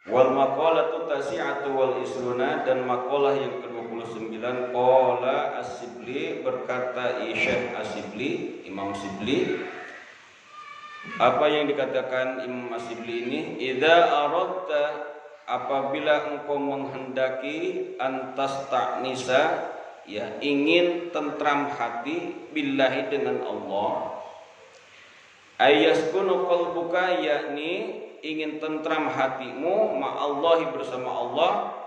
Wal maqalatu tasi'atu wal isruna, dan maqalah yang ke-29, qala As-Sibli, berkata Syekh As-Sibli, Imam Sibli. Apa yang dikatakan Imam As-Sibli ini? Idza aradta, apabila engkau menghendaki, antas ta'nisa, ya, ingin tentram hati, billahi, dengan Allah. Ayaskunu qalbuka, yakni ingin tentram hatimu, ma'allahi, bersama Allah,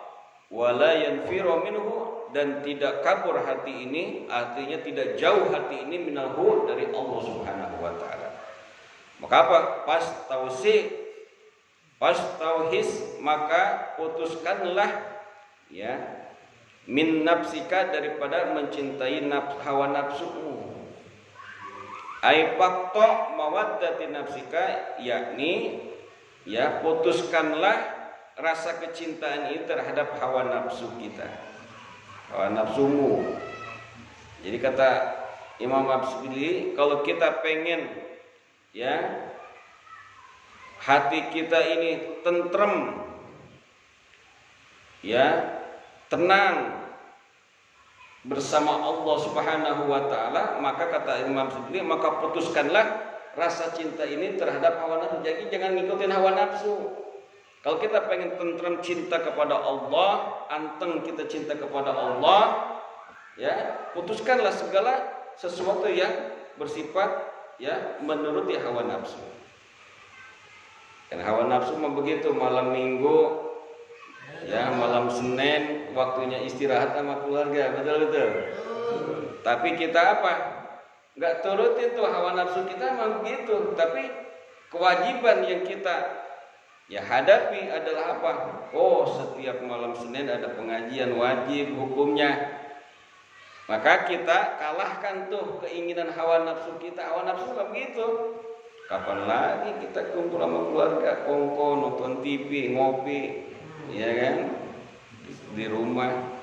wala yanfiru minhu, dan tidak kabur hati ini, artinya tidak jauh hati ini, minalhu, dari Allah Subhanahu wa taala. Maka apa? Pas tauhis, maka putuskanlah, ya, min nafsika, daripada mencintai hawa nafsumu. Ai fakta mawaddati nafsika, yakni, ya, putuskanlah rasa kecintaan itu terhadap hawa nafsu kita, hawa nafsumu. Jadi kata Imam As-Sibli, kalau kita pengen, ya, hati kita ini tentrem, ya, tenang bersama Allah Subhanahu wa taala, maka kata Imam Sibli, maka putuskanlah rasa cinta ini terhadap hawa nafsu. Jadi jangan ngikutin hawa nafsu. Kalau kita pengen tentrem cinta kepada Allah, anteng kita cinta kepada Allah, ya, putuskanlah segala sesuatu yang bersifat, ya, menuruti hawa nafsu. Karena hawa nafsu mah begitu, malam Minggu, ya, malam Senin waktunya istirahat sama keluarga, betul. Tapi kita apa? Nggak turutin tuh hawa nafsu kita, memang begitu. Tapi kewajiban yang kita, ya, hadapi adalah apa? Oh, setiap malam Senin ada pengajian wajib hukumnya. Maka kita kalahkan tuh keinginan hawa nafsu kita. Hawa nafsu nggak begitu. Kapan lagi kita kumpul sama keluarga, kongko, nonton TV, ngopi, ya kan, di rumah.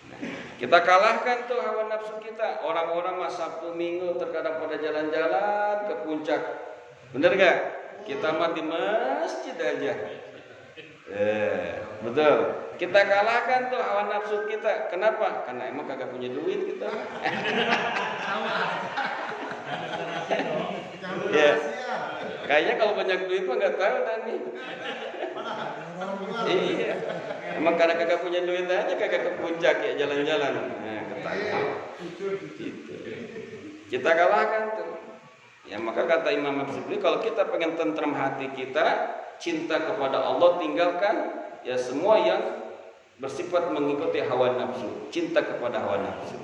Nah, kita kalahkan tuh hawa nafsu kita. Orang-orang mah Sabtu Minggu terkadang pada jalan-jalan ke puncak, bener gak? Kita mah di masjid aja. Betul. Kita kalahkan tuh hawa nafsu kita. Kenapa? Karena emang kagak punya duit kita. Ya. Kayaknya kalau banyak duit mah nggak tahu Dani. Iya. Emang karena kagak punya duit aja kagak ke puncak, ya, jalan-jalan. Nah, ketahuan. Gitu. Kita kalahkan tuh. Ya, maka kata Imam As-Sibli, kalau kita pengen tentrem hati kita, cinta kepada Allah, tinggalkan, ya, semua yang bersifat mengikuti hawa nafsu, cinta kepada hawa nafsu.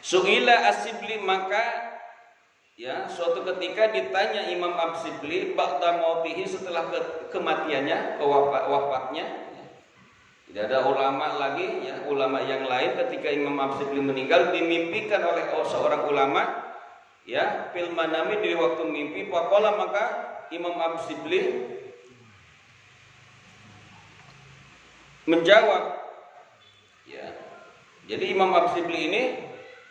Su'ila As-Sibli, maka, ya, suatu ketika ditanya Imam As-Sibli ba'da mautihi, setelah kematiannya, wafatnya. Tidak ada ulama lagi, ya, ulama yang lain ketika Imam As-Sibli meninggal dimimpikan oleh seorang ulama, ya, fil manami, di waktu mimpi. Faqala, maka Imam As-Sibli menjawab, ya. Jadi Imam As-Sibli ini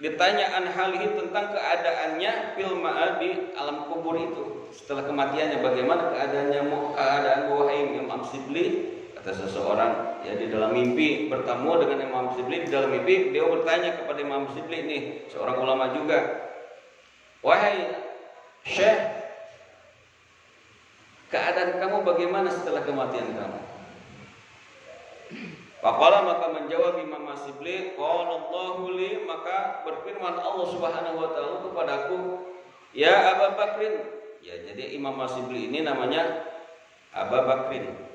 ditanya an halihi, tentang keadaannya fil ma'ad, di alam kubur itu, setelah kematiannya, bagaimana keadaan wahai Imam As-Sibli. Kata seseorang, ya, di dalam mimpi bertemu dengan Imam As-Sibli. Di dalam mimpi dia bertanya kepada Imam As-Sibli nih, seorang ulama juga, wahai Syekh, keadaan kamu bagaimana setelah kematian kamu? Faqala, maka menjawab Imam As-Sibli, qala Allahu li, maka berfirman Allah Subhanahu wa taala kepadaku, ya Abu Bakrin. Ya, jadi Imam As-Sibli ini namanya Abu Bakrin.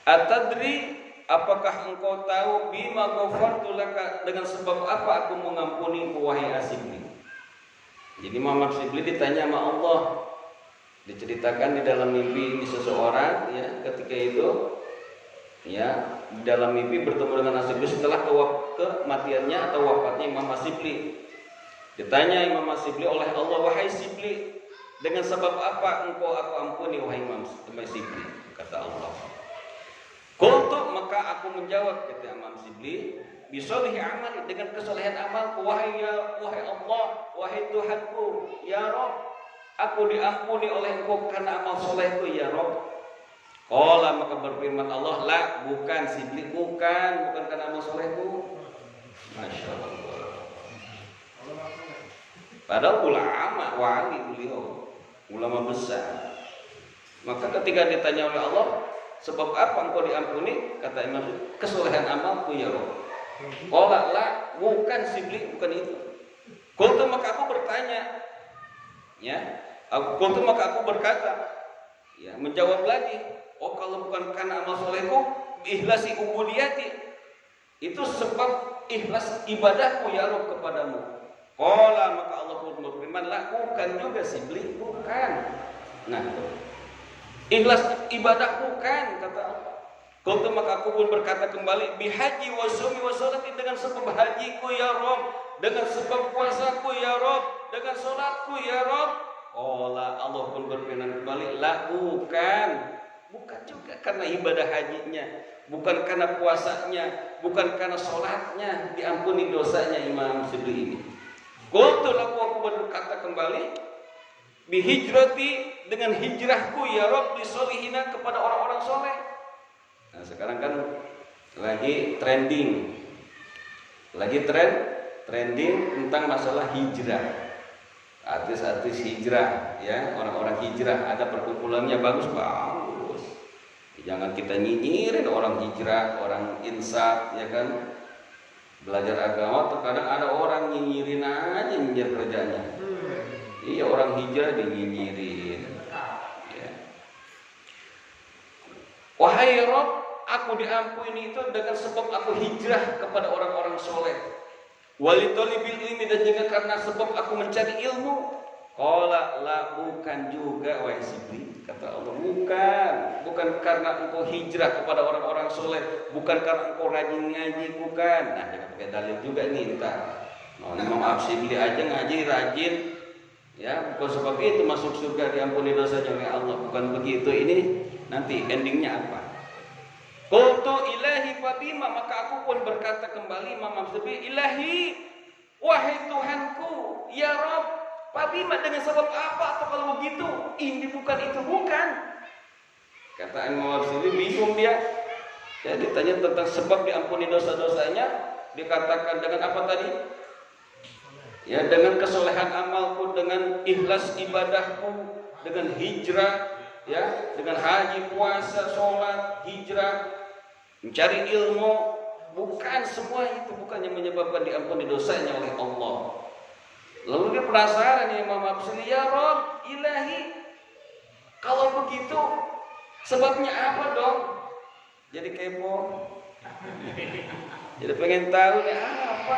Atadri, apakah engkau tahu, bima ghafartu laka, dengan sebab apa aku mengampuni wahai As-Sibli? Jadi Imam As-Sibli ditanya sama Allah, diceritakan di dalam mimpi ini seseorang, ya, ketika itu, ya, di dalam mimpi bertemu dengan As-Sibli setelah kematiannya atau wafatnya Imam As-Sibli. Ditanya Imam As-Sibli oleh Allah, wahai Sibli, dengan sebab apa engkau aku ampuni wahai Imam Sibli? Kata Allah, qultu, maka aku menjawab, kata Imam Sibli, bisolihi amali, dengan kesalehan amalku, wahai Allah, wahai Tuhanku, ya Rabb, aku diampuni oleh Engkau karena amal solehku ya Rob. Qala, maka berfirman Allah, la, bukan Sibli, bukan karena amal solehku. Masya Allah. Padahal ulama wali beliau, ulama besar. Maka ketika ditanya oleh Allah, sebab apa engkau diampuni? Kata Imam, kesolehan amalku ya Rob. Qala, la, bukan Sibli, bukan itu. Qultu, maka aku bertanya, ya, qultu, maka aku berkata, ya, menjawab lagi, oh kalau bukan karena amal solehku, ikhlasi ubudiyati, itu sebab ikhlas ibadahku ya Rabb kepadamu. Qala, maka Allah pun berfirman, la, bukan juga Sibli, bukan. Nah, ikhlas ibadah bukan, kata Allah. Qultu, maka aku pun berkata kembali, bihaji wa sumi wa sholati, dengan sebab hajiku ya Rabb, dengan sebab puasaku ya Rabb, dengan sholatku ya Rabb. Qala, Allah pun berfirman kembali, la, bukan juga karena ibadah hajinya, bukan karena puasanya, bukan karena sholatnya diampuni dosanya Imam Sibli ini. Qultu, aku berkata kembali, bihijrati, dengan hijrahku ya Rabb, lisolihina, kepada orang-orang soleh. Nah sekarang kan lagi trending tentang masalah hijrah, artis-artis hijrah, ya, orang-orang hijrah, ada perkumpulannya bagus. Jangan kita nyinyirin orang hijrah, orang insaf, ya kan, belajar agama. Terkadang ada orang nyinyirin aja, nyinyir kerjanya. Iya, orang hijrah dinyinyirin. Ya. Wahai Rabb, aku diampuni itu dengan sebab aku hijrah kepada orang-orang soleh. Walitolibil ilmi, dan juga karena sebab aku mencari ilmu. Qala, la, bukan juga wahai Sibli, kata Allah, bukan karena engkau hijrah kepada orang-orang soleh, bukan karena engkau rajin ngaji, bukan. Nah, jangan pakai dalil juga nih, entar. Imam Sibli aja ngaji rajin, ya, bukan sebab itu masuk surga diampuni dosanya oleh Allah, bukan begitu. Ini nanti endingnya apa? Qultu ilahi fabima, maka aku pun berkata kembali, Imam Sibli, ilahi, wahai Tuhanku ya Rabb, fabima, dengan sebab apa? Atau kalau begitu ini bukan, itu bukan. Kata Imam Sibli bingung dia. Jadi ditanya tentang sebab diampuni dosa-dosanya, dikatakan dengan apa tadi? Ya, dengan kesolehan amalku, dengan ikhlas ibadahku, dengan hijrah, ya, dengan haji, puasa, sholat, hijrah, mencari ilmu. Bukan, semua itu bukan yang menyebabkan diampuni dosanya oleh Allah. Lalu dia penasaran, ya Imam Sibli, ya Rabb, ilahi, kalau begitu sebabnya apa dong? Jadi kepo, jadi pengen tahu nih apa.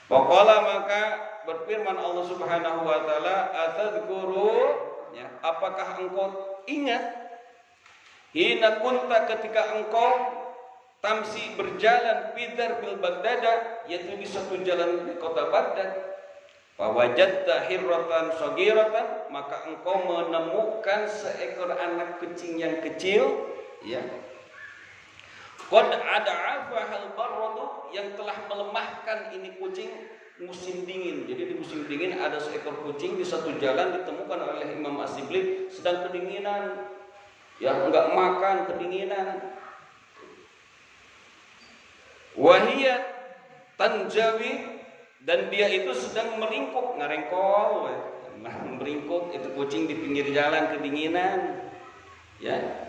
Pokoknya maka berfirman Allah Subhanahu wa taala, atadzkuru, ya, apakah engkau ingat, hina kunta, ketika engkau tamsi, berjalan, bidar bil Baghdad, yaitu di satu jalan di kota Baghdad. Fawajadta hirratan sagiratan, maka engkau menemukan seekor anak kucing yang kecil, ya. Qad ad'afa hal barradu, yang telah melemahkan ini kucing musim dingin. Jadi di musim dingin ada seekor kucing di satu jalan ditemukan oleh Imam Sibli sedang kedinginan, ya, enggak makan, kedinginan. Wahiyat tanjawi, dan dia itu sedang meringkuk, ngarengkol, meringkuk, itu kucing di pinggir jalan kedinginan, ya.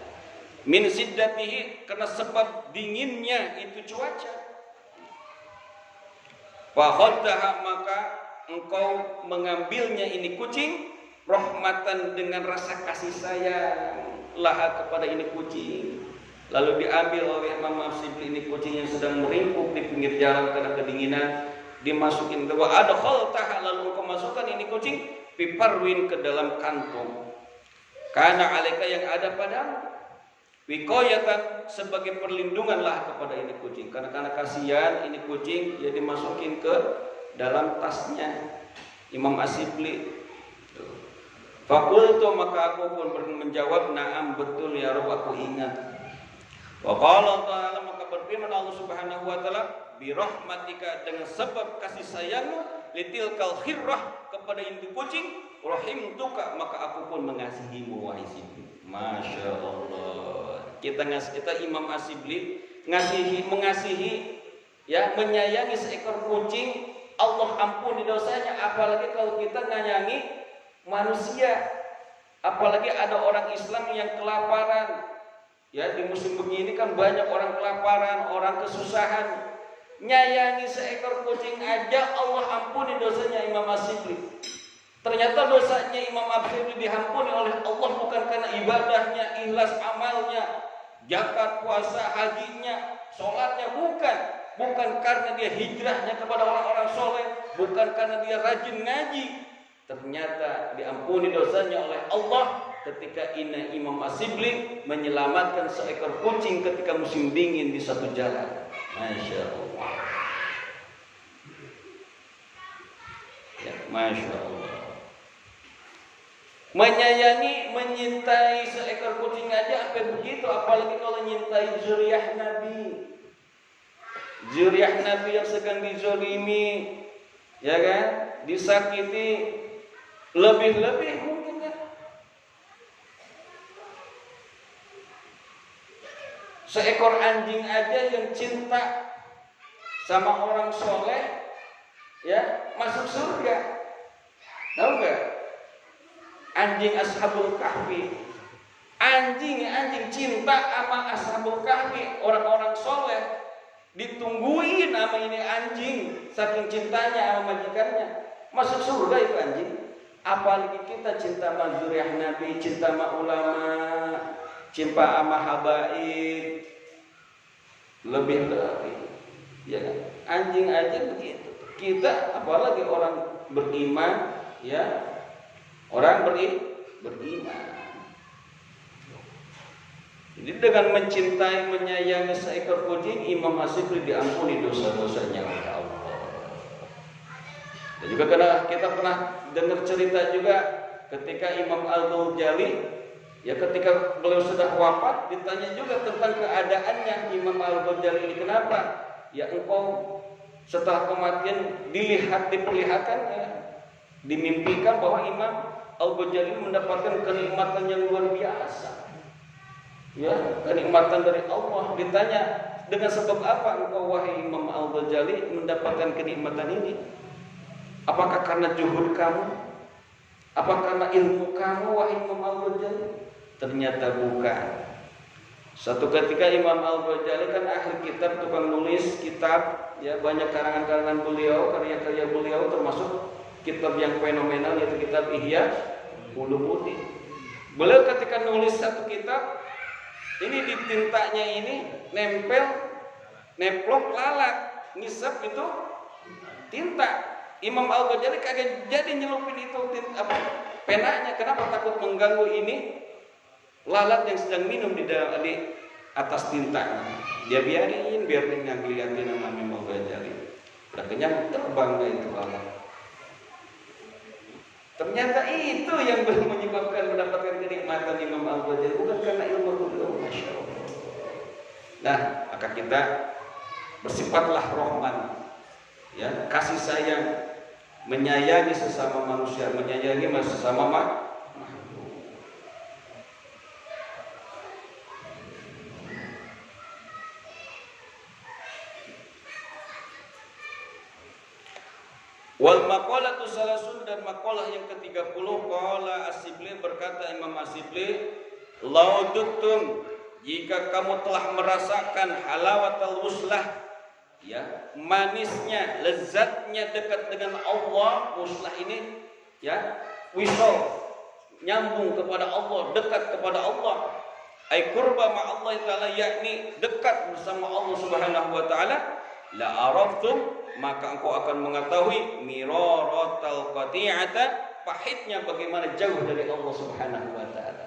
Min siddatihi, karena sebab dinginnya itu cuaca. Fakhaddaha, maka engkau mengambilnya ini kucing, rahmatan, dengan rasa kasih sayang, laha, kepada ini kucing. Lalu diambil oleh Imam Sibli ini kucing yang sedang meringkuk di pinggir jalan karena kedinginan, dimasukin ke bawah. Ada khaltaha, lalu engkau masukkan ini kucing, piparwin, ke dalam kantung. Karena alaika, yang ada padamu, wikoyatan, sebagai perlindunganlah kepada ini kucing. Karena kasihan ini kucing, ya dimasukin ke dalam tasnya Imam Sibli. Fakultu, maka aku pun menjawab, na'am, betul ya Rabb, aku ingat. Wa qala ta'ala, maka berfirman Allah Subhanahu wa taala, bi rahmatika, dengan sebab kasih sayangmu, litilkal khirrah, kepada ini kucing, rahimtuka, maka aku pun mengasihimu wahai Sibli. Masya Allah. Kita Imam Asibli mengasihi, ya, menyayangi seekor kucing, Allah ampuni dosanya. Apalagi kalau kita menyayangi manusia, apalagi ada orang Islam yang kelaparan. Ya, di musim begini kan banyak orang kelaparan, orang kesusahan. Nyayangi seekor kucing aja Allah ampuni dosanya Imam Asibli. Ternyata dosanya Imam Asibli diampuni oleh Allah bukan karena ibadahnya, ikhlas amalnya, zakat, puasa, hajinya, sholatnya, bukan karena dia hijrahnya kepada orang-orang soleh, bukan karena dia rajin ngaji. Ternyata diampuni dosanya oleh Allah ketika Imam Asibli menyelamatkan seekor kucing ketika musim dingin di satu jalan. Masya Allah. Ya, Masya Allah. Menyayangi, menyintai seekor kucing aja sampai begitu, apalagi kalau menyintai zuriyah Nabi. Zuriyah Nabi yang sedang dizolimi, ya kan, disakiti, lebih-lebih mungkin ya. Seekor anjing aja yang cinta sama orang soleh, ya, masuk surga. Tahu nggak? Anjing Ashabul Kahfi, anjing cinta sama Ashabul Kahfi, orang-orang soleh, ditungguin sama ini anjing, saking cintanya sama majikannya, masuk surga itu anjing. Apalagi kita cinta sama zuriyah Nabi, cinta sama ulama, cinta sama habaib, lebih, ya kan? Anjing aja begitu. Kita apalagi orang beriman, ya, orang beriman. Jadi dengan mencintai, menyayangi seekor kucing, Imam Asibli diampuni dosa-dosanya oleh Allah. Dan juga karena kita pernah dengar cerita juga ketika Imam Al-Ghazali, ya, ketika beliau sudah wafat, ditanya juga tentang keadaannya Imam Al-Ghazali ini, kenapa? Ya, engkau setelah kematian diperlihatkan, ya, dimimpikan bahwa Imam Al-Ghazali mendapatkan kenikmatan yang luar biasa. Ya, kenikmatan dari Allah. Ditanya, dengan sebab apa engkau wahai Imam Al-Ghazali mendapatkan kenikmatan ini? Apakah karena juhud kamu? Apa karena ilmu kamu wahai Imam Al-Ghazali? Ternyata bukan. Suatu ketika Imam Al-Ghazali kan ahli kitab, tukang nulis kitab, ya, banyak karangan-karangan beliau, karya-karya beliau, termasuk kitab yang fenomenal yaitu kitab Ihya Ulumuddin. Beliau ketika nulis satu kitab, ini di tintanya ini neplok lalat, ngisap itu tinta. Imam Al-Ghazali kagak jadi nyelupin itu penanya. Kenapa? Takut mengganggu ini lalat yang sedang minum di atas tintanya. Dia biarin ngeliatin sama Imam Al-Ghazali. Udah kenyang, terbang itu lalat. Ternyata itu yang menyebabkan mendapatkan kenikmatan Imam Al-Ghazali, bukan karena ilmu beliau. Masya Allah. Nah, maka kita bersifatlah rahman, ya, kasih sayang, menyayangi sesama manusia, menyayangi sesama makhluk. Wal maqalatu salasun, dan maqalah yang ke-30, qala Asibli, berkata Imam Asibli, lau duktum, jika kamu telah merasakan halawatal wuslah, ya, manisnya, lezatnya dekat dengan Allah. Wuslah ini, ya, wisol, nyambung kepada Allah, dekat kepada Allah. Ai qurba ma Allah taala, yakni dekat bersama Allah Subhanahu wa taala. La araftum, maka engkau akan mengetahui miraratal qati'ata, pahitnya bagaimana jauh dari Allah Subhanahu wa taala.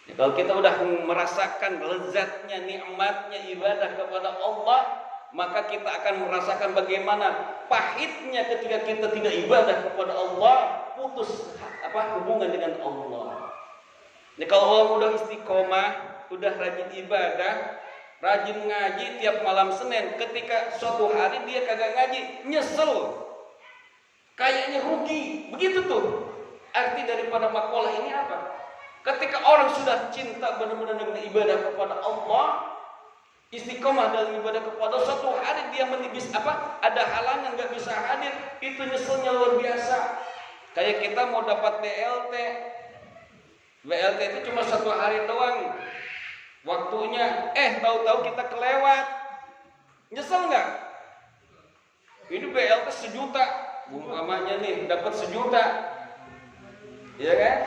Ya, kalau kita udah merasakan lezatnya, nikmatnya ibadah kepada Allah, maka kita akan merasakan bagaimana pahitnya ketika kita tidak ibadah kepada Allah, putus hubungan dengan Allah. Ini kalau orang udah istiqomah, udah rajin ibadah, rajin ngaji tiap malam Senin, ketika suatu hari dia kagak ngaji, nyesel, kayaknya rugi, begitu tuh. arti daripada makalah ini apa? Ketika orang sudah cinta benar-benar dengan ibadah kepada Allah, istiqomah dalam ibadah kepada Allah, suatu hari dia menipis ada halangan nggak bisa hadir, itu nyeselnya luar biasa. Kayak kita mau dapat BLT itu cuma 1 hari doang waktunya, tahu-tahu kita kelewat, nyesel nggak? Ini BLT 1 juta, umpamanya nih dapat 1 juta, ya kan?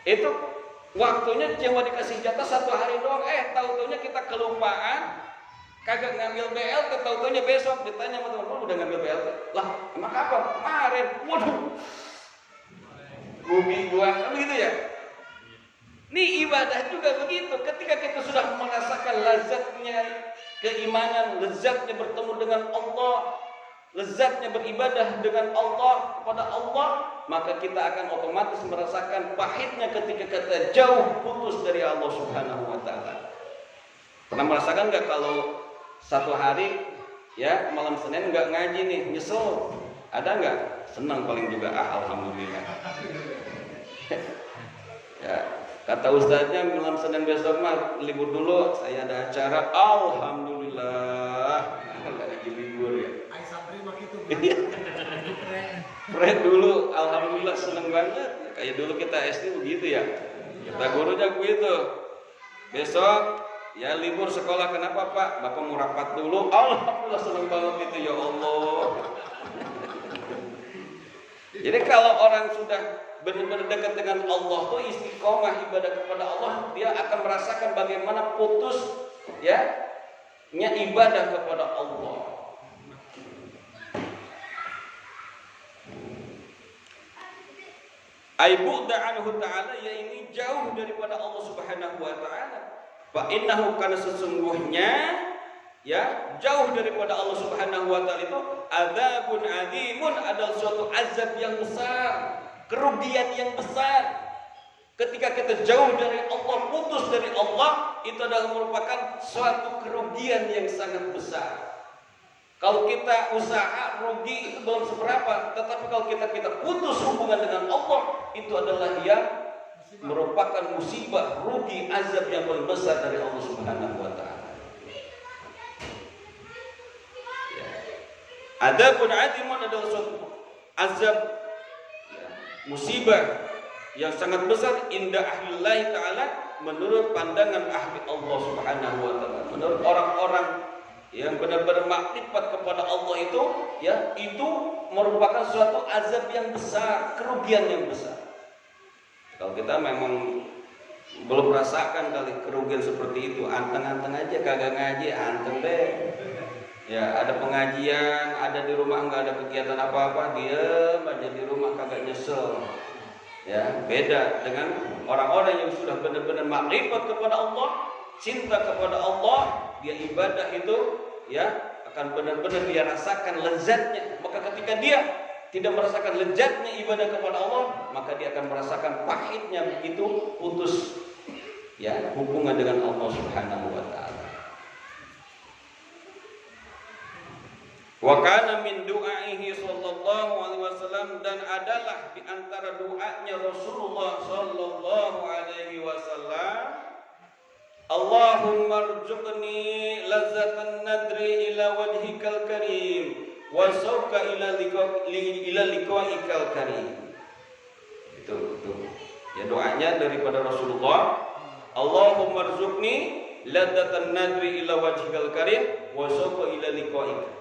Itu waktunya cuma dikasih jatah 1 hari doang, tahu-tahunya kita kelupaan, kagak ngambil BLT, tahu-tahunya besok ditanya sama teman-teman udah ngambil BLT, lah emang kapan? Kemarin, waduh, rugi gua, kan begitu ya? Nih ibadah juga begitu, ketika kita sudah merasakan lezatnya keimanan, lezatnya bertemu dengan Allah, lezatnya beribadah dengan Allah kepada Allah, maka kita akan otomatis merasakan pahitnya ketika kita jauh putus dari Allah Subhanahu wa taala. Pernah merasakan nggak kalau 1 hari ya malam Senin nggak ngaji nih, nyesel? Ada nggak? Senang paling juga, alhamdulillah. Ya, kata ustadznya malam Senin besok mah libur dulu, saya ada acara, alhamdulillah. Lagi libur ya. Keren dulu, alhamdulillah, seneng banget. Kayak dulu kita SD begitu ya. Kita gurunya begitu. Besok ya libur sekolah, kenapa Pak? Bapak mau rapat dulu. Alhamdulillah seneng banget itu, ya Allah. Jadi kalau orang sudah benar-benar dekat dengan Allah tuh istiqomah ibadah kepada Allah, dia akan merasakan bagaimana putus ya ibadah kepada Allah. Aibu'da anhu ta'ala, ya ini jauh daripada Allah Subhanahu wa ta'ala. Fa innahu, karena sesungguhnya ya jauh daripada Allah Subhanahu wa ta'ala itu adzabun azimun, adalah suatu azab yang besar, kerugian yang besar. Ketika kita jauh dari Allah, putus dari Allah, itu adalah merupakan suatu kerugian yang sangat besar. Kalau kita usaha rugi itu belum seberapa, tetapi kalau kita putus hubungan dengan Allah, itu adalah yang merupakan musibah, rugi, azab yang paling besar dari Allah Subhanahu wa taala. Ya. Adzabun azimun adalah suatu azab, ya, musibah yang sangat besar inda ahlillahi ta'ala, menurut pandangan ahli Allah Subhanahu wa ta'ala, menurut orang-orang yang benar-benar makrifat kepada Allah itu, ya itu merupakan suatu azab yang besar, kerugian yang besar. Kalau kita memang belum merasakan kali kerugian seperti itu, anteng-anteng aja, kagak ngaji, anteng deh. Ya ada pengajian, ada di rumah nggak ada kegiatan apa-apa, diam aja di rumah, kagak nyesel. Ya beda dengan orang-orang yang sudah benar-benar makrifat kepada Allah, cinta kepada Allah, dia ibadah itu ya akan benar-benar dia rasakan lezatnya. Maka ketika dia tidak merasakan lezatnya ibadah kepada Allah, maka dia akan merasakan pahitnya begitu putus ya hubungan dengan Allah Subhanahu wa taala. Wa kana min du'aihi sallallahu alaihi wasallam, dan adalah di antara doanya Rasulullah sallallahu alaihi wasallam, Allahumma rzuqni lazzatan nadri ila wajhikal karim wa sauqa ila liqa'ikal karim. Itu ya doanya daripada Rasulullah, Allahumma rzuqni lazzatan nadri ila wajhikal karim wa sauqa ila liqa'ik.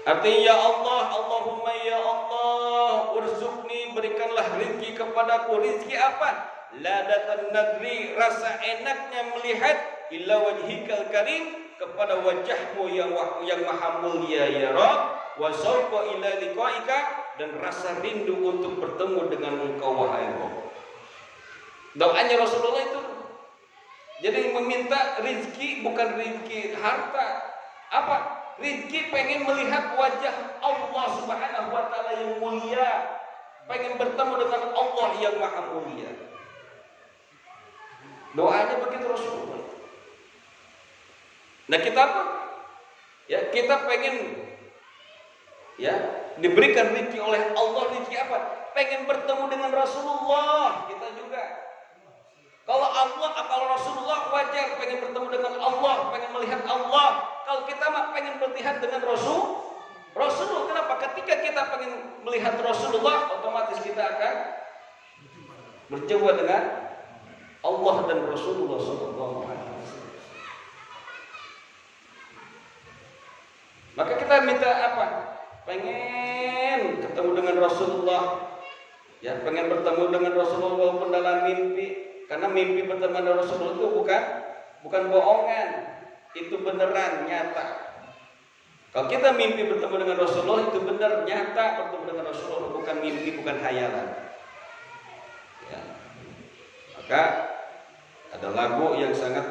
Artinya ya Allah, Allahumma ya Allah, urzuqni, berikanlah rezeki kepadaku. Rezeki apa? Ladatan nadri, rasa enaknya melihat, ila wajhikal karim, kepada wajahmu yang maha mulia ya Rabb, wa sauqa ila liqa'ika, dan rasa rindu untuk bertemu dengan Engkau wahai Rabb. Doanya Rasulullah itu jadi meminta rezeki, bukan rezeki harta. Apa? Rezeki pengen melihat wajah Allah Subhanahu wa taala yang mulia, pengen bertemu dengan Allah yang maha mulia. Doanya begitu Rasulullah. Nah kita apa? Ya kita pengen ya diberikan rezeki oleh Allah. Rezeki apa? Pengen bertemu dengan Rasulullah. Kita juga. Kalau Allah, kalau Rasulullah wajar pengen bertemu dengan Allah, pengen melihat Allah. Kalau kita mah pengen berlihat dengan Rasulullah. Kenapa? Ketika kita pengen melihat Rasulullah, otomatis kita akan berjumpa dengan Allah dan Rasulullah sallallahu alaihi wasallam. Maka kita minta apa? Pengen ketemu dengan Rasulullah. Ya, pengen bertemu dengan Rasulullah walaupun dalam mimpi. Karena mimpi bertemu dengan Rasulullah itu bukan bohongan. Itu beneran, nyata. Kalau kita mimpi bertemu dengan Rasulullah, itu benar, nyata bertemu dengan Rasulullah, bukan mimpi, bukan khayalan. Ya. Maka ada lagu yang sangat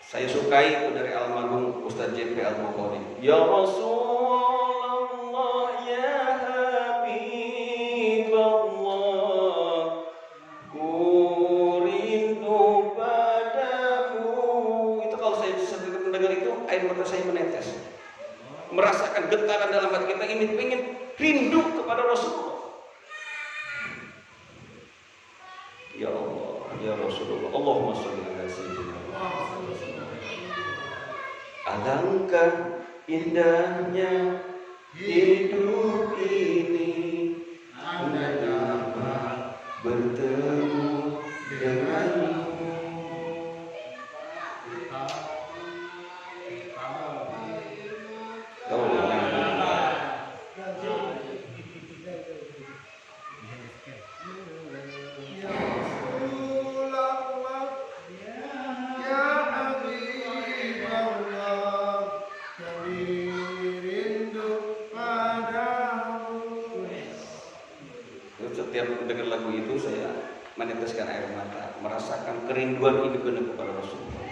saya sukai itu dari almarhum Ustaz JP Al-Bukhari. Ya Rasulullah ya Habibullah, ku rindu padamu. Itu kalau saya mendengar itu, air mata saya menetes. Merasakan getaran dalam hati kita ini, pengen rindu kepada Rasulullah. Ya Allah, ya Rasulullah, Allahumma sholli ala sayyidina Muhammad. Alangkah indahnya hidup ini, andai dapat bertemu denganmu. Setiap mendengar lagu itu saya meneteskan air mata, merasakan kerinduan hidup kepada Rasulullah.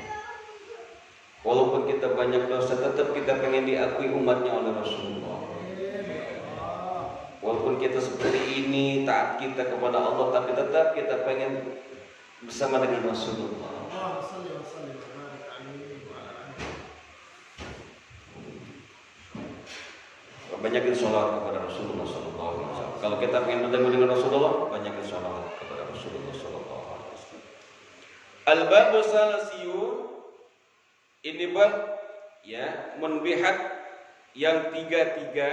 Walaupun kita banyak dosa, tetap kita pengen diakui umatnya oleh Rasulullah. Walaupun kita seperti ini, taat kita kepada Allah, tapi tetap kita pengen bersama dengan Rasulullah. Banyakin sholat kepada Rasulullah sallallahu alaihi wasallam. Kalau kita ingin bertemu dengan Rasulullah, banyakin sholat kepada Rasulullah sallallahu alaihi wasallam. Al-babu salasiyun, ini bab ya munbihat yang tiga.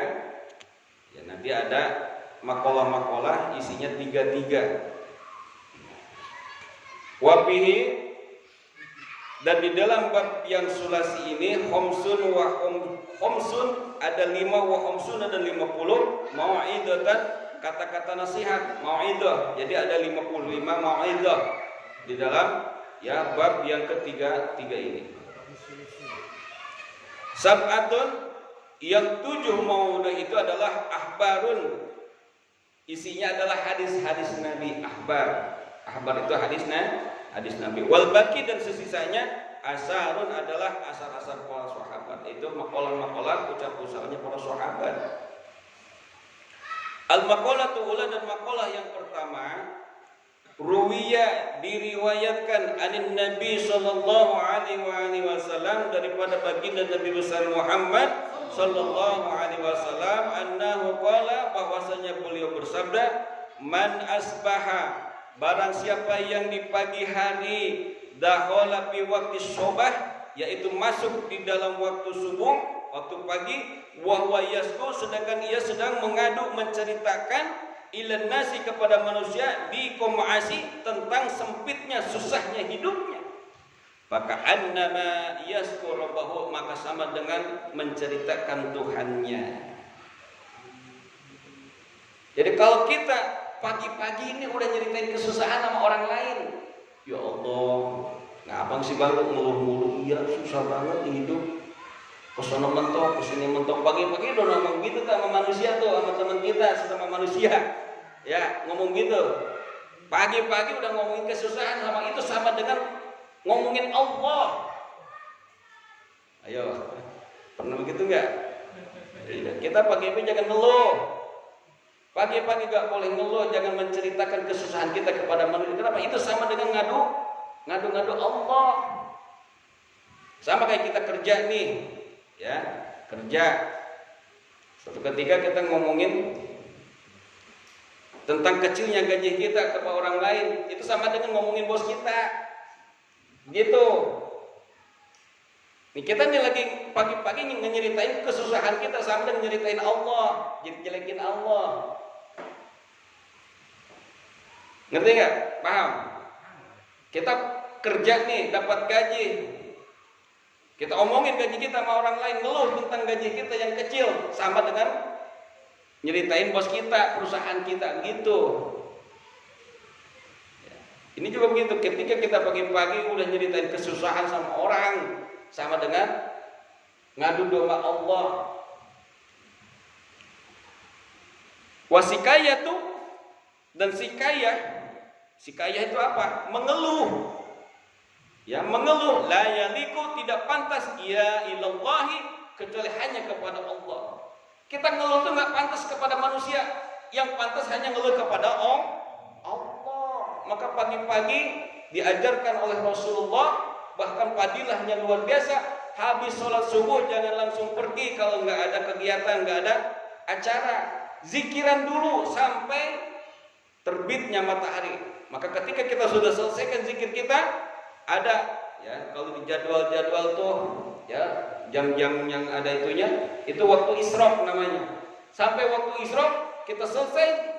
Ya, nanti ada makalah-makalah isinya tiga. Wabihi, dan di dalam bab yang sulasi ini khomsun ada 5 wa khomsun ada 50 mau'idatan, kata-kata nasihat mau'idah. Jadi ada 55 mau'idah di dalam ya bab yang ketiga ini. Sab'atun, yang 7 mau'idah itu adalah ahbarun. Isinya adalah hadis-hadis Nabi. Ahbar itu hadis Nabi. Wal baki, dan sesisanya asarun adalah asar-asar para sahabat. Itu makalah-makalah ucap-ucapannya para sahabat. Al-maqalatu ula, dan makalah yang pertama, ruwiya, diriwayatkan anin Nabi sallallahu alaihi wasallam, daripada baginda Nabi besar Muhammad sallallahu alaihi wasallam, annahu qala, bahwasanya beliau bersabda, man asbaha, barang siapa yang di pagi hari, dakhala fi waqti shobah, yaitu masuk di dalam waktu subuh, waktu pagi, wa huwa yasku, sedangkan ia sedang mengadu, menceritakan ilan nasi, kepada manusia, bi komasi, tentang sempitnya, susahnya hidupnya, maka annama yasku rabbahu, maka sama dengan menceritakan Tuhannya. Jadi kalau kita pagi-pagi ini udah nyeritain kesusahan sama orang lain, ya Allah, ngabang sih baru ngeluh-ngeluh, iya susah banget hidup, kesana mentok, kesini mentok, pagi-pagi udah ngomong gitu sama manusia tuh, sama teman kita, sama manusia, ya ngomong gitu, pagi-pagi udah ngomongin kesusahan, sama itu sama dengan ngomongin Allah. Ayo, pernah begitu nggak? Kita pagi-pagi jangan ngeluh. Pagi-pagi gak boleh ngeluh, jangan menceritakan kesusahan kita kepada manusia. Kenapa? Itu sama dengan ngadu Allah. Sama kayak kita kerja nih, ya kerja. Suatu ketika kita ngomongin tentang kecilnya gaji kita kepada orang lain, itu sama dengan ngomongin bos kita. Gitu. Nih kita nih lagi pagi-pagi nyeritain kesusahan kita sama dengan nyeritain Allah, jelekin Allah. Ngerti nggak? Paham? Kita kerja nih, dapat gaji. Kita omongin gaji kita sama orang lain, ngeluh tentang gaji kita yang kecil, sama dengan nyeritain bos kita, perusahaan kita, gitu. Ini juga begitu, ketika kita pagi-pagi udah nyeritain kesusahan sama orang, sama dengan ngadu domba Allah. Wasikaya tuh dan sikaya itu apa? Mengeluh. Ya, mengeluh, la yaliku, tidak pantas ya ilallahi, kecuali hanya kepada Allah. Kita ngeluh itu nggak pantas kepada manusia, yang pantas hanya ngeluh kepada Allah. Maka pagi-pagi diajarkan oleh Rasulullah, bahkan fadilahnya luar biasa. Habis sholat subuh jangan langsung pergi kalau nggak ada kegiatan, nggak ada acara. Zikiran dulu sampai terbitnya matahari. Maka ketika kita sudah selesaikan zikir kita, ada ya, kalau di jadwal-jadwal tuh ya, jam-jam yang ada itunya, itu waktu isyraq namanya. Sampai waktu isyraq kita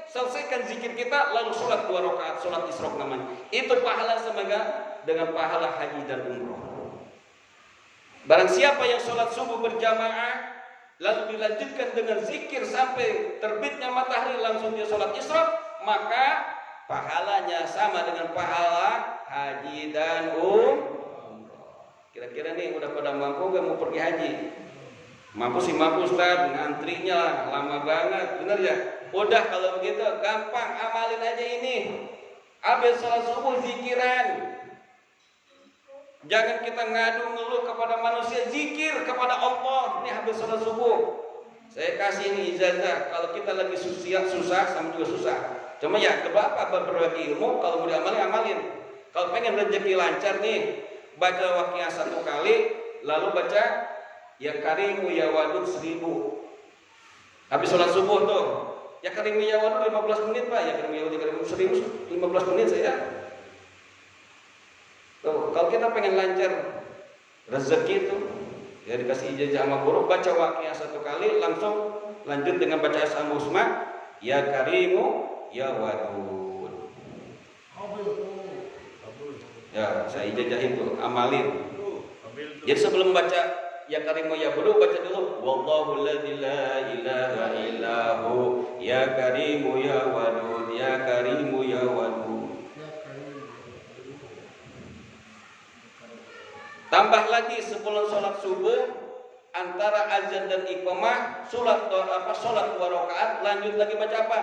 selesaikan zikir kita, lalu sholat 2 rakaat, sholat isyraq namanya. Itu pahala semoga dengan pahala haji dan umroh. Barang siapa yang sholat subuh berjamaah, lalu dilanjutkan dengan zikir sampai terbitnya matahari, langsung dia sholat isyraq, maka pahalanya sama dengan pahala haji dan umroh. Kira-kira nih udah pada mampu gak mau pergi haji? Mampu sih mampu Ustaz, ngantrinya lama banget, bener ya? Udah kalau begitu gampang, amalin aja ini. Habis sholat subuh zikiran. Jangan kita ngadu ngeluh kepada manusia, zikir kepada Allah. Ini habis sholat subuh. Saya kasih ini ijazah, kalau kita lagi susah sama juga susah. Cuma ya kenapa berbagi ilmu, kalau mau diamalin, amalin. Kalau pengen rezeki lancar nih, baca waqiah 1 kali, lalu baca ya karimu ya wadud 1000. Habis sholat subuh tuh, ya karimu ya wadud 15 menit Pak, ya karimu ya wadud 1000 15 menit saja. Tuh, kalau kita pengen lancar rezeki tuh, ya dikasih ijazah sama guru, baca waqiah 1 kali, langsung lanjut dengan baca asal musma, ya karimu ya wadud. Ya, saya ijazahin tuh, amalin. Jadi sebelum baca ya karimu ya wadud, baca dulu wallahu la ilaha illahu ya karimu ya wadud, ya karimu ya wadud. Tambah lagi sebelum sholat subuh, antara azan dan iqamah, sholat 2 rakaat, lanjut lagi baca apa?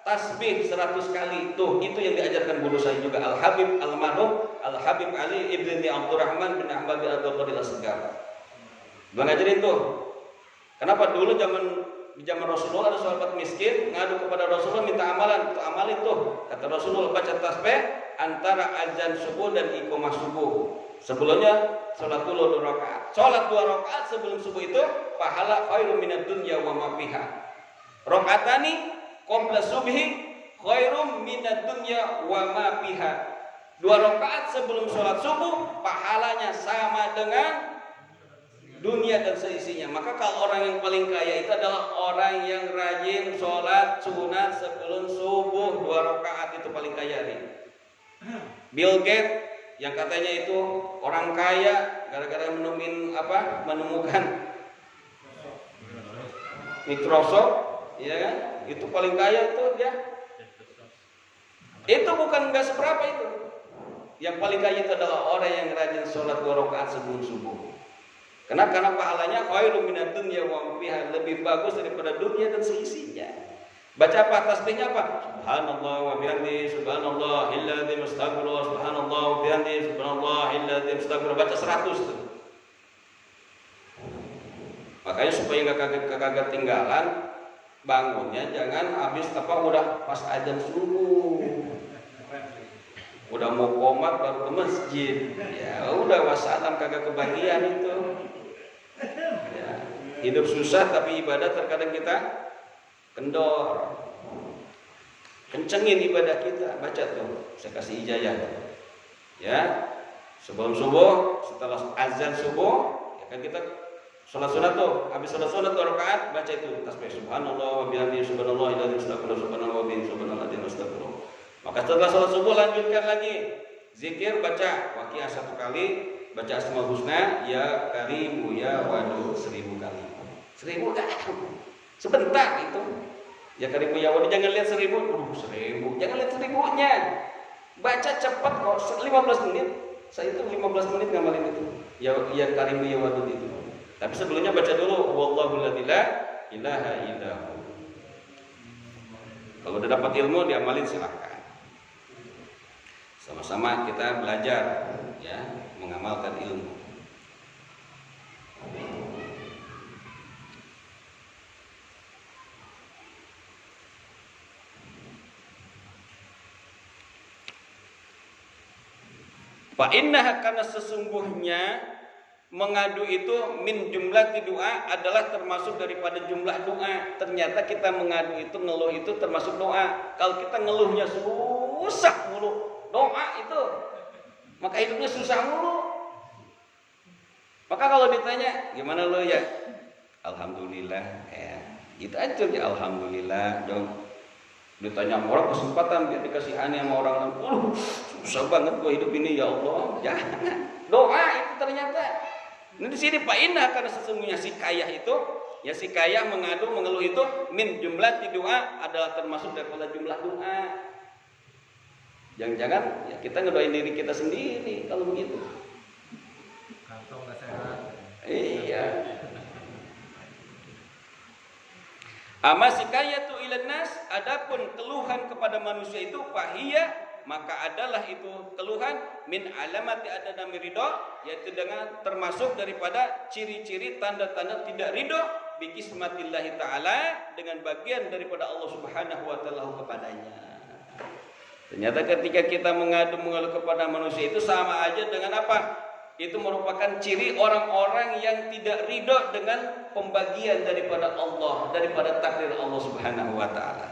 Tasbih 100 kali. Tuh, itu yang diajarkan guru saya juga, Al-Habib Almarhum Al-Habib Ali Ibn Abdurrahman bin Ahmad bin Abdul Qadir As-Segar. Bang ngajarin tuh. Kenapa dulu di zaman Rasulullah ada sahabat miskin ngadu kepada Rasulullah minta amalan, tuh amalin tuh. Kata Rasulullah, baca tasbih antara azan subuh dan iqamah subuh. Sebelumnya sholat dulu 2 rakaat. Sholat 2 rakaat sebelum subuh itu pahala khairum minad dunya wa ma fiha. Rakaatani qabla subhi khairum minad dunya wa ma fiha. 2 rakaat sebelum sholat subuh pahalanya sama dengan dunia dan seisinya. Maka kalau orang yang paling kaya itu adalah orang yang rajin sholat sunat sebelum subuh 2 rakaat, itu paling kaya nih. Bill Gates yang katanya itu orang kaya gara-gara menemukan Microsoft, ya kan? Itu paling kaya itu dia. Itu bukan enggak seberapa itu. Yang paling kaya itu adalah orang yang rajin sholat 2 rakaat sebelum subuh. Karena pahalanya khairum minad dunya wa ma fiha, lebih bagus daripada dunia dan seisinya. Baca apa? Tasbihnya apa? Subhanallah wa bihamdihi, subhanallahilladzim, astagfirullah, subhanallah wa bihamdihi, subhanallahilladzim, astagfirullah. Baca 100 tuh. Makanya supaya enggak kaget tinggalan, bangunnya jangan habis udah pas azan subuh. Udah mau qomat baru ke masjid. Ya udah wassalam, kagak kebagian itu. Ya. Hidup susah tapi ibadah terkadang kita kendor. Kencengin ibadah kita, baca tuh. Saya kasih ijazah. Ya. Sebelum subuh, setelah azan subuh, ya kan kita sholat sunat tuh. Habis sholat sunat 2 rakaat baca itu tasbih subhanallah wa bihamdihi subhanallah la ilaha illallah subhanallah wa bihamdihi subhanallah la ilaha illallah. Maka setelah sholat subuh lanjutkan lagi. Zikir baca Waqiah 1 kali, baca Asmaul Husna ya Karimu ya Wadud 1000 kali. 1000 kan? Sebentar itu. Ya Karimu ya Wadud, jangan lihat 1000. 1000. Jangan lihat 1000-nya. Baca cepat kok 15 menit. Saya itu 15 menit ngamalin itu. Ya Karimu ya Wadud itu. Tapi sebelumnya baca dulu wallahu la ilaha illahu. Kalau udah dapat ilmu diamalin silahkan. Sama-sama kita belajar ya, mengamalkan ilmu. Fa innaha, karena sesungguhnya mengadu itu min jumlah doa adalah termasuk daripada jumlah doa. Ternyata kita mengadu itu, ngeluh itu termasuk doa. Kalau kita ngeluhnya susah mulu, doa itu, maka hidupnya susah mulu. Maka kalau ditanya gimana lo ya, alhamdulillah ya, gitu aja ya, alhamdulillah dong. Ditanya sama orang kesempatan biar dikasihani sama orang lain, susah banget gua hidup ini ya Allah. Jangan, doa itu ternyata. Nah di sini Pak Inah, karena sesungguhnya si kaya itu, ya si kaya mengadu mengeluh itu min jumlah doa adalah termasuk daripada jumlah doa. Jangan-jangan ya kita ngedoain diri kita sendiri kalau begitu. Kantong nggak sehat. Iya. Ama si kaya tu ilan nas, adapun keluhan kepada manusia itu fahiyah, maka adalah itu keluhan min alamati adami ridho, yaitu dengan termasuk daripada ciri-ciri tanda-tanda tidak ridho bi kismatillahi taala, dengan bagian daripada Allah Subhanahu wa taala kepadanya. Ternyata ketika kita mengeluh kepada manusia itu sama aja dengan apa? Itu merupakan ciri orang-orang yang tidak ridho dengan pembagian daripada Allah, daripada takdir Allah Subhanahu wa taala.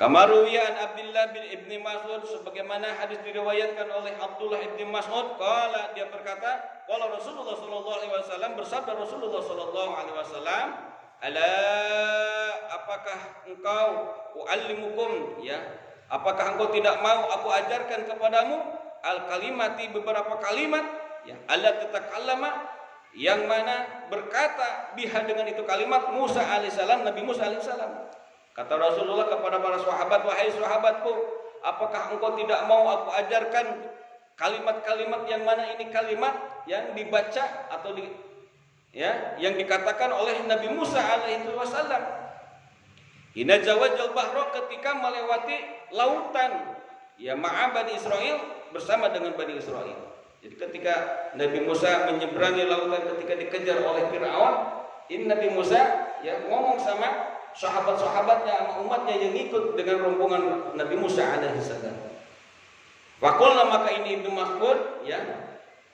Kama ruwiya an Abdullah bin Ibni Mas'ud, sebagaimana hadis diriwayatkan oleh Abdullah bin Mas'ud, qala, dia berkata, qala Rasulullah sallallahu alaihi wasallam, bersabda Rasulullah sallallahu alaihi wasallam, ala, apakah engkau uallimukum, ya, apakah engkau tidak mau aku ajarkan kepadamu al-kalimati, beberapa kalimat, ya, Allah tatakallama, yang mana berkata biha dengan itu kalimat Musa alaihissalam, Nabi Musa alaihissalam. Kata Rasulullah kepada para sahabat, wahai sahabatku, apakah engkau tidak mau aku ajarkan kalimat-kalimat yang mana ini kalimat yang dibaca atau yang dikatakan oleh Nabi Musa alaihi wasallam. Hina jawajal bahra, ketika melewati lautan, ya, ma'a Bani Israel, bersama dengan Bani Israel. Jadi ketika Nabi Musa menyeberangi lautan ketika dikejar oleh Fir'aun, ini Nabi Musa ya ngomong sama sahabat-sahabatnya, sama umatnya yang ikut dengan rombongan Nabi Musa alaihi salam. Faqulna, maka ini Ibnu Mas'ud, ya,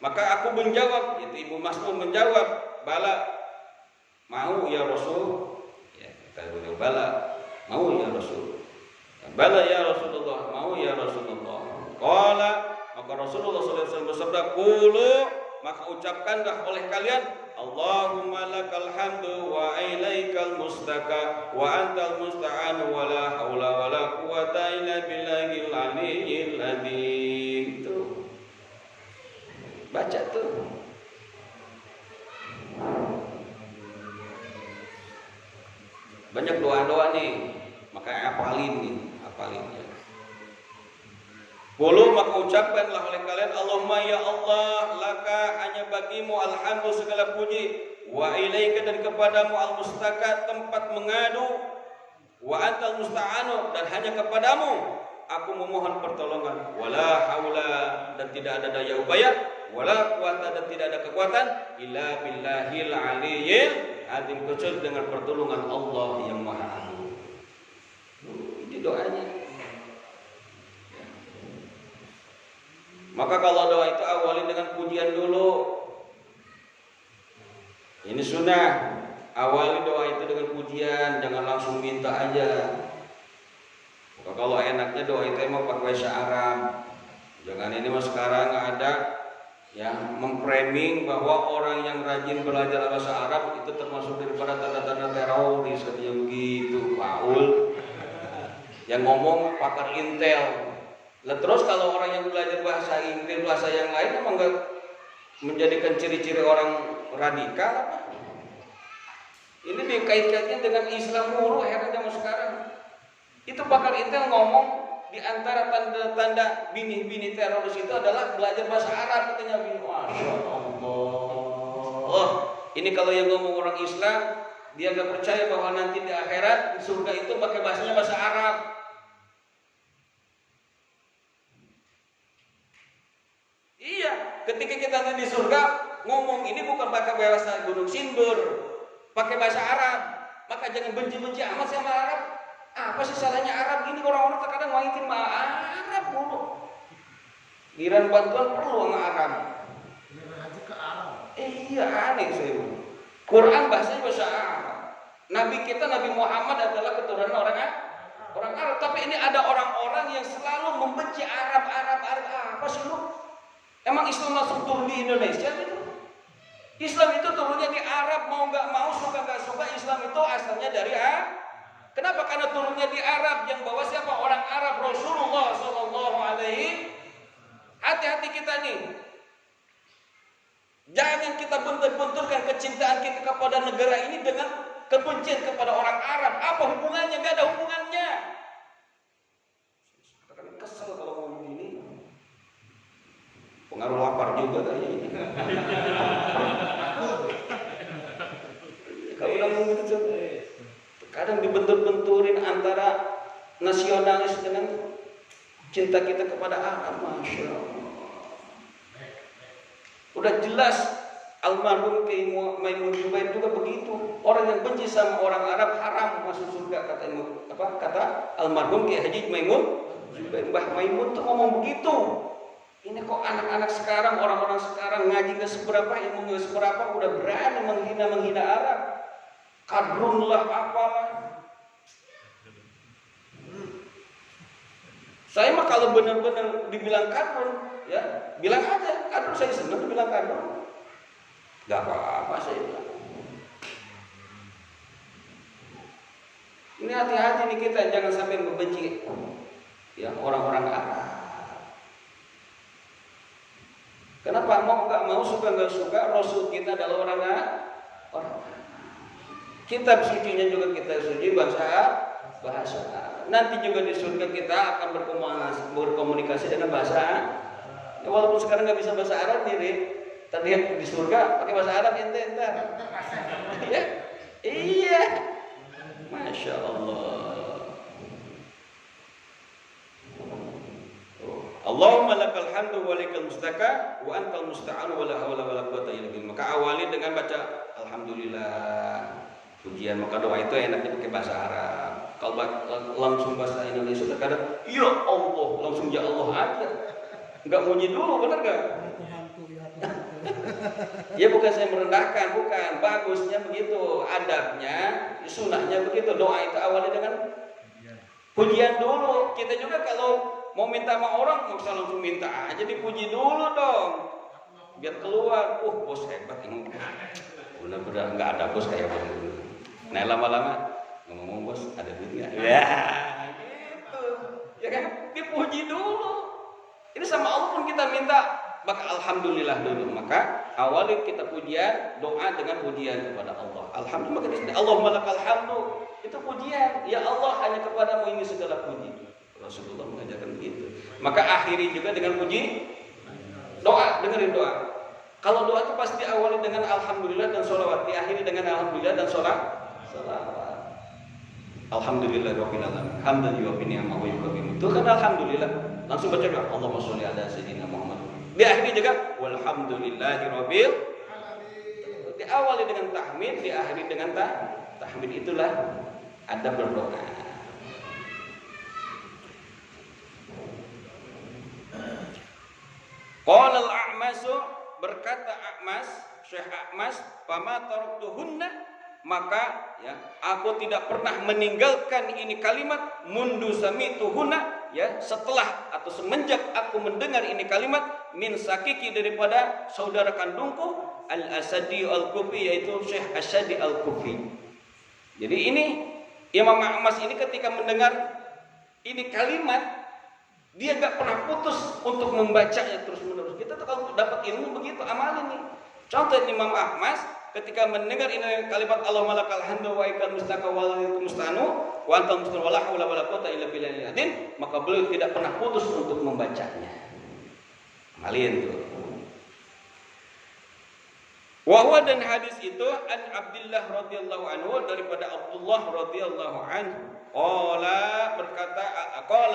maka aku menjawab, itu Ibnu Mas'ud menjawab, bala, mau ya Rasul, ya, kita boleh bala, mau ya Rasul. Bala ya Rasulullah, mau ya Rasulullah. Qala, maka Rasulullah sallallahu alaihi wasallam bersabda, qulu, maka ucapkanlah oleh kalian, Allahumma lakal hamdu wa ilaikal mustaka wa antal musta'an wa la haula wa la quwata illa billahil aliyyil azim. Itu baca tuh. Banyak doa-doa nih, maka hafalin nih, hafalin ya. Qulu, maka ucapkanlah oleh kalian, Allahumma ya Allah, laka, hanya bagimu alhamdu, segala puji, wa ilaika, dan kepadamu al-mustaka, tempat mengadu, wa antal musta'anu, dan hanya kepadamu aku memohon pertolongan, wala haula, dan tidak ada daya upaya, wala quwata, dan tidak ada kekuatan, illa billahil aliyyil azim, kecuali dengan pertolongan Allah yang maha agung. Ini doanya. Maka kalau doa itu awali dengan pujian dulu. Ini sunnah. Awali doa itu dengan pujian, jangan langsung minta aja. Kalau enaknya doa itu emang pakai bahasa Arab. Jangan ini mas sekarang ada yang memframing bahwa orang yang rajin belajar bahasa Arab itu termasuk daripada tanda-tanda teroris, katanya begitu, Paul. Yang ngomong pakar Intel. Lah terus kalau orang yang belajar bahasa Inggris, bahasa yang lain emang enggak menjadikan ciri-ciri orang radikal apa? Ini dikait-kaitkan dengan Islam mulu heran zaman sekarang. Itu pakar Intel ngomong di antara tanda-tanda bini-bini teroris itu adalah belajar bahasa Arab, katanya bini. Masya Allah. Ini kalau yang ngomong orang Islam, dia nggak percaya bahwa nanti di akhirat di surga itu pakai bahasanya bahasa Arab. Iya, ketika kita nanti di surga ngomong ini bukan pakai bahasa Gunung Sindur, pakai bahasa Arab, maka jangan benci-benci amat sama Arab. Apa sih salahnya Arab? Ini orang-orang terkadang ngaitin sama Arab mulu. Giran bantuan perlu sama Arab. Haji ke Arab. Iya aneh saya. Quran bahasanya bahasa Arab. Nabi kita Nabi Muhammad adalah keturunan orang Arab. Tapi ini ada orang-orang yang selalu membenci Arab. Apa sih lu? Emang Islam langsung turun di Indonesia gitu? Islam itu turunnya di Arab, mau nggak mau, suka nggak suka, Islam itu asalnya dari Arab. Kenapa? Karena turunnya di Arab, yang bawa siapa? Orang Arab, Rasulullah Sallallahu Alaihi. Hati-hati kita nih. Jangan kita bentur-benturkan kecintaan kita kepada negara ini dengan kebencian kepada orang Arab. Apa hubungannya? Gak ada hubungannya. Kadang kesel kalau ngomong gini. Pengaruh lapar juga kayaknya ini. Kalau udah ngomong gitu, kadang dibentur-benturin antara nasionalis dengan cinta kita kepada Arab. Masya Allah. Udah jelas almarhum Kiai Maimun Zubair juga begitu. Orang yang benci sama orang Arab haram masuk surga, kata almarhum Kiai Haji Maimun Zubair. Mbah Maimun tuh ngomong begitu. Ini kok anak-anak sekarang, orang-orang sekarang ngaji gak seberapa, ilmu gak seberapa, udah berani menghina Arab. Kadrun lah apalah. Saya mah kalau benar-benar dibilang kadrun, ya bilang aja kadrun, saya senang dibilang kadrun. Gak apa-apa saya bilang. Ini hati-hati nih kita, jangan sampai membenci ya orang-orang Arab. Kenapa? Mau nggak mau, suka nggak suka, Rasul kita adalah orang Arab. Kitab sucinya juga kita suci bahasa. Nanti juga di surga kita akan berkomunikasi dengan bahasa. Ya, walaupun sekarang nggak bisa bahasa Arab diri, tadi di surga pakai bahasa Arab ente. Ya, iya, masya Allah. Allahumma lakal hamdu wa lakal mustaka wa antal musta'an wa la hawla wa la quwwata illa billah. Maka awali dengan baca alhamdulillah. Pujian, maka doa itu enaknya pakai bahasa Arab. Kalau langsung bahasa Indonesia terkadang ya Allah, langsung ya Allah aja. Enggak muji dulu, benar enggak? Ya bukan saya merendahkan, bukan. Bagusnya begitu, adabnya, sunahnya begitu. Doa itu awali dengan pujian dulu. Kita juga kalau mau minta sama orang, nggak usah langsung minta aja, dipuji dulu dong, biar keluar. Bos hebat ini, benar-benar nggak ada bos kayak bos. Nah lama-lama ngomong bos ada duitnya, ya gitu, ya kan? Dipuji dulu. Ini sama Allah pun kita minta, maka alhamdulillah dulu. Maka awali kita pujian, doa dengan pujian kepada Allah. Alhamdulillah, maka disini Allahumma lakal hamdu, itu pujian. Ya Allah, hanya kepadamu ini segala puji. Rasulullah mengajarkan begitu. Maka akhiri juga dengan puji, doa, dengerin doa. Kalau doa itu pasti diawali dengan alhamdulillah dan sholawat, diakhiri dengan alhamdulillah dan sholawat. Alhamdulillah rabbil alamin. Hamdan yuwaffi ni'amahu wa yukafi. Itu kan alhamdulillah. Langsung baca doa, Allahumma sholli ala sayyidina Muhammad. Diakhiri juga walhamdulillahi rabbil alamin. Diawali dengan tahmid, diakhiri dengan tahmid. Itulah adab berdoa. Qala al-A'masu, berkata A'mas, Syekh Akmas, "Fama taraktuhunna," maka ya, aku tidak pernah meninggalkan ini kalimat mundu samituhunna, ya, setelah atau semenjak aku mendengar ini kalimat min sakiki, daripada saudara kandungku Al-Asadi Al-Kufi, yaitu Syekh Asyadi Al-Kufi. Jadi ini Imam Ahmad ini ketika mendengar ini kalimat, dia gak pernah putus untuk membacanya terus menerus. Kita tuh kalau dapat ilmu begitu amalin nih. Contoh Imam Ahmad ketika mendengar ini kalimat Allahumma lakal hamdu wa ikal mustaka wal mustanu wa antal mustanu wala haula wala quwwata illa billahil azim, maka beliau tidak pernah putus untuk membacanya. Amalin tuh. Wahwa, dan hadis itu an Abdullah radhiyallahu anhu, daripada Abdullah radhiyallahu anhu, qala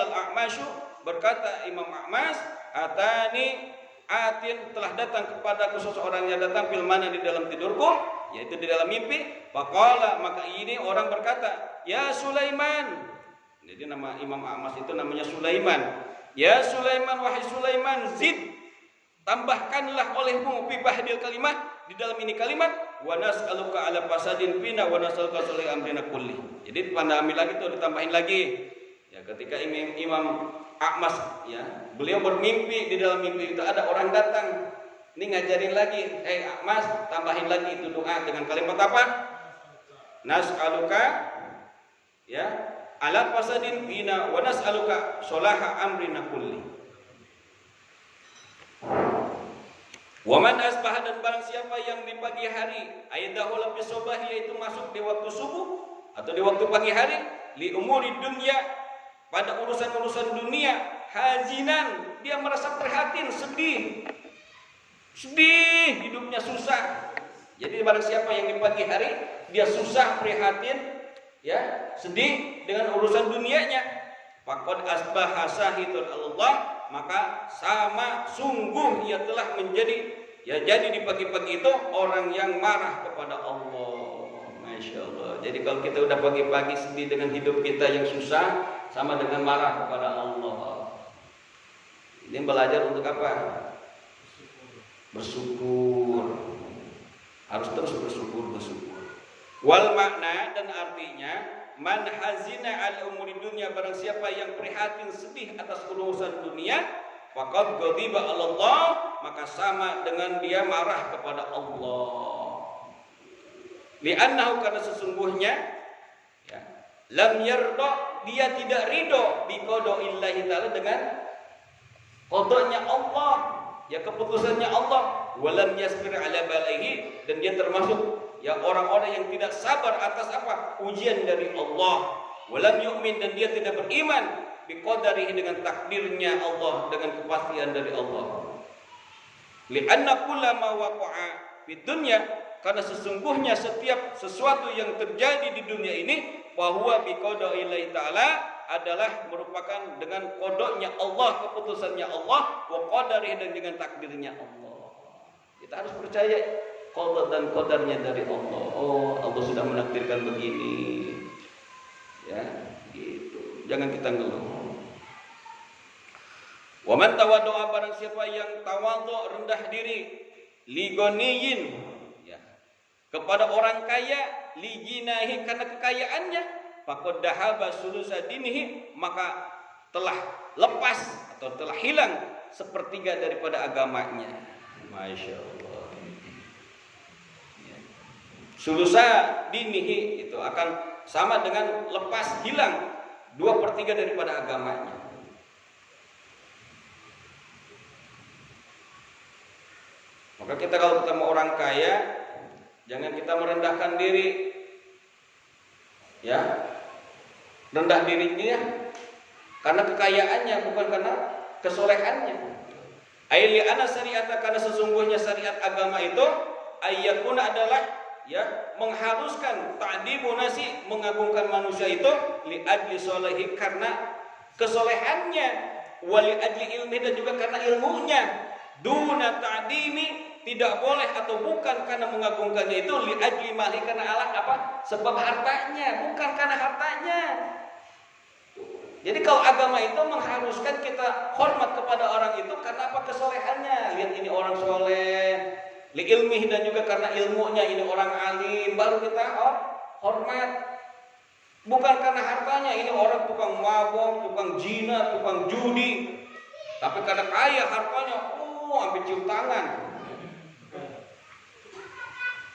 al-A'masyu, berkata Imam A'mas, atani atin, telah datang kepadaku seseorang yang datang fil mana, di dalam tidurku, yaitu di dalam mimpi. Faqala, maka ini orang berkata, ya Sulaiman. Jadi nama Imam A'mas itu namanya Sulaiman. Ya Sulaiman, wahai Sulaiman, zid, tambahkanlah olehmu fi bahdil kalimat, di dalam ini kalimat, wa nas'aluka ala fasadin fina wa nas'aluka salih amrina kulli. Jadi pandami lagi tuh, ditambahin lagi. Ya, ketika Imam A'mas, ya, beliau bermimpi, di dalam mimpi itu ada orang datang, ini ngajarin lagi, A'mas, tambahin lagi itu doa dengan kalimat apa? Nas'aluka, ya, ala fasadin fina wa nas'aluka salaha amrina kulli. Waman asbah, dan barang siapa yang di pagi hari aydahu lebih sobah, yaitu masuk di waktu subuh atau di waktu pagi hari, li umuri dunya, pada urusan-urusan dunia, hazinan, dia merasa prihatin, sedih, hidupnya susah. Jadi barang siapa yang di pagi hari dia susah, prihatin, ya, sedih dengan urusan dunianya, faqad asbaha sahidun Allah, maka sama sungguh ia telah menjadi, ya, jadi di pagi-pagi itu orang yang marah kepada Allah. Masya Allah. Jadi kalau kita udah pagi-pagi sedih dengan hidup kita yang susah, sama dengan marah kepada Allah. Ini belajar untuk apa? Bersyukur. Harus terus bersyukur. Wal makna, dan artinya, man hazina al umuri dunya, barang siapa yang prihatin, sedih atas urusan dunia, faqad ghadiba Allah, maka sama dengan dia marah kepada Allah. Li'annahu, karena sesungguhnya, ya, lam yarda, dia tidak ridho bi qada'illahi ta'ala, dengan qadanya Allah, ya, keputusannya Allah. Walam yasbir ala balaihi, dan dia termasuk, ya, orang-orang yang tidak sabar atas apa? Ujian dari Allah. Walam yu'min, dan dia tidak beriman biqadarihi, dengan takdirnya Allah, dengan kepastian dari Allah. Li'anna kullama waqa'a fid dunya, karena sesungguhnya setiap sesuatu yang terjadi di dunia ini, bahwa biqada'illahi ta'ala, adalah merupakan dengan kodoknya Allah, keputusannya Allah, wa qadarihi, dan dengan takdirnya Allah. Kita harus percaya qada dan qadarnya dari Allah. Oh, Allah sudah menakdirkan begini. Ya, gitu. Jangan kita ngeluh. Wa man tawaddu'a, barang siapa yang tawadhu, rendah diri, ligoniyin, ya, kepada orang kaya, liginahi, karena kekayaannya, faqad dahaba sulusa dinihi, maka telah lepas atau telah hilang sepertiga daripada agamanya. Masya Allah. Sulusa dinihi itu akan sama dengan lepas, hilang 2/3 daripada agamanya. Maka kita kalau ketemu orang kaya, jangan kita merendahkan diri, ya, rendah dirinya karena kekayaannya, bukan karena kesolehannya. Aili ana syariat, karena sesungguhnya syariat agama itu ayyakuna adalah, ya, mengharuskan ta'dibu nasi, mengagungkan manusia itu, li ajli sholihi, karena kesolehannya, wa li ajli ilmi, dan juga karena ilmunya. Duna ta'dimi, tidak boleh atau bukan karena mengagungkannya itu, li ajli mali, karena alat apa? Sebab hartanya, bukan karena hartanya. Jadi kalau agama itu mengharuskan kita hormat kepada orang itu karena apa? Kesolehannya. Lihat ini orang soleh, li ilmi, ilmihi dan juga karena ilmunya, ini orang alim baru kita hormat. Bukan karena hartanya, ini orang tukang mabok, tukang zina, tukang judi. Tapi karena kaya hartanya, sampai cium tangan.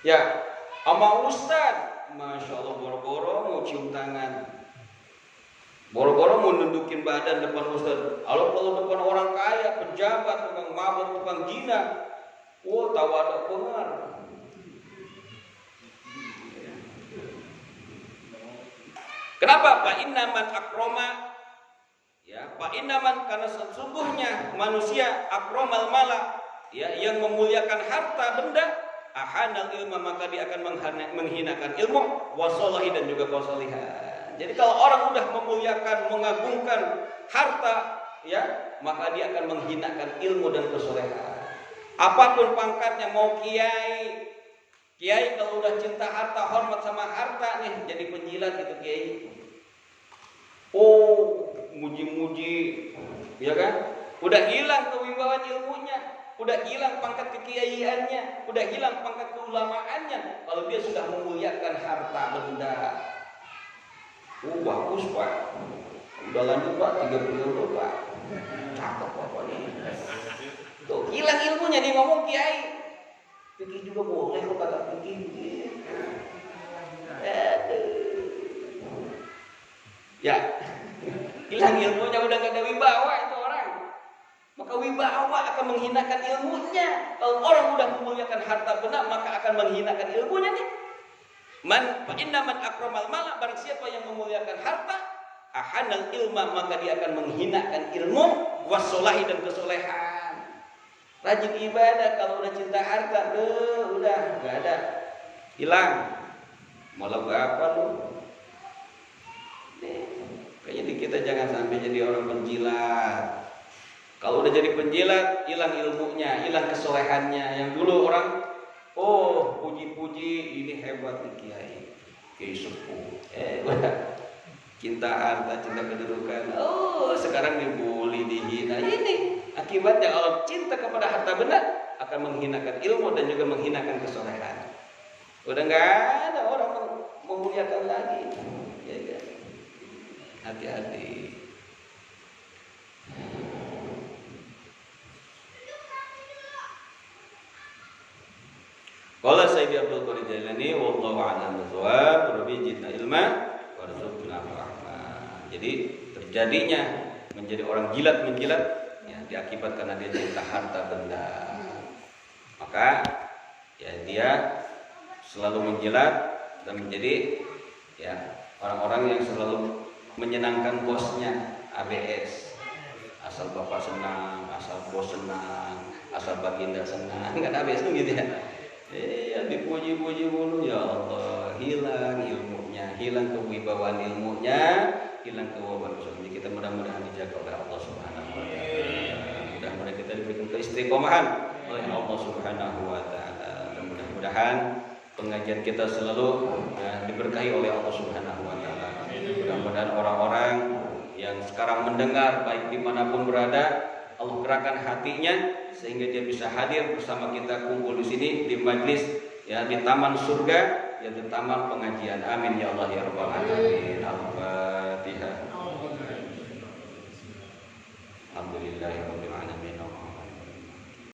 Ya, sama ustad, masya Allah boro-boro mau cium tangan, boro-boro mau nundukin badan depan ustad. Kalau depan orang kaya, pejabat, tukang mabuk, tukang zina, tawadu pengar. Kenapa? Pak Innaman akroma, ya Pak Innaman, karena sesungguhnya manusia akromal mala, ya yang memuliakan harta benda, ahanal ilma, maka dia akan menghinakan ilmu, wasolahi dan juga wasolihan. Jadi kalau orang udah memuliakan, mengagungkan harta, ya maka dia akan menghinakan ilmu dan kesolehan. Apapun pangkatnya, mau kiai kalau udah cinta harta, hormat sama harta nih, jadi penjilat gitu kiai. Muji-muji, ya kan? Udah hilang kewibawaan ilmunya. Udah hilang pangkat kekiaiannya, udah hilang pangkat keulamaannya. Kalau dia sudah memuliakan harta benda, bagus Pak, udah lanjut Pak, 30 Pak, cakep Pak nih. Tuh hilang ilmunya, dia ngomong kiai. Fikih juga boleh kok kata fikih. Ya, hilang ilmunya, udah gak ada wibawa itu orang. Maka wibawa akan menghinakan ilmunya. Kalau orang udah memuliakan harta benda, maka akan menghinakan ilmunya nih. Fa inna man akramal mala, barang siapa yang memuliakan harta, ahanal ilma, maka dia akan menghinakan ilmu, wasolahi dan kesolehan. Rajin ibadah, kalau udah cinta harta, udah gak ada, hilang. Mau lagu apa lu? Kayaknya kita jangan sampai jadi orang penjilat. Kalau udah jadi penjilat, hilang ilmunya, hilang kesolehannya. Yang dulu orang, puji-puji, ini hebat nih kiai sepuh. Udah cinta harta, cinta kedudukan. Sekarang dibully, dihina. Ini akibatnya kalau cinta kepada harta benda akan menghinakan ilmu dan juga menghinakan kesolehan. Udah nggak ada orang memuliakan lagi. Ya kan? Hati-hati. Qala Sayyidi Abdul Qadir Jailani, wallahu a'lam bishawab, rabbi zidna ilma warzuqna fahma. Jadi terjadinya menjadi orang menjilat ya diakibat karena dia cinta harta benda. Maka ya dia selalu menjilat dan menjadi ya orang-orang yang selalu menyenangkan bosnya, ABS. Asal bapak senang, asal bos senang, asal baginda senang, kan ABS itu gitu ya. Dipuji-puji mulu, ya Allah, hilang ilmunya, hilang kewibawaan ilmunya, hilang kewibawaan usulnya. Kita mudah-mudahan dijaga oleh Allah Subhanahu wa taala. Mudah-mudahan kita diberikan keistiqomahan oleh Allah Subhanahu wa taala. Dan mudah-mudahan pengajian kita selalu diberkahi oleh Allah Subhanahu wa taala. Mudah-mudahan orang-orang yang sekarang mendengar baik dimanapun berada, Allah gerakan hatinya sehingga dia bisa hadir bersama kita, kumpul di sini di majlis ya, di taman surga, ya di taman pengajian. Amin ya Allah ya rabbal alamin. Al-Fatihah.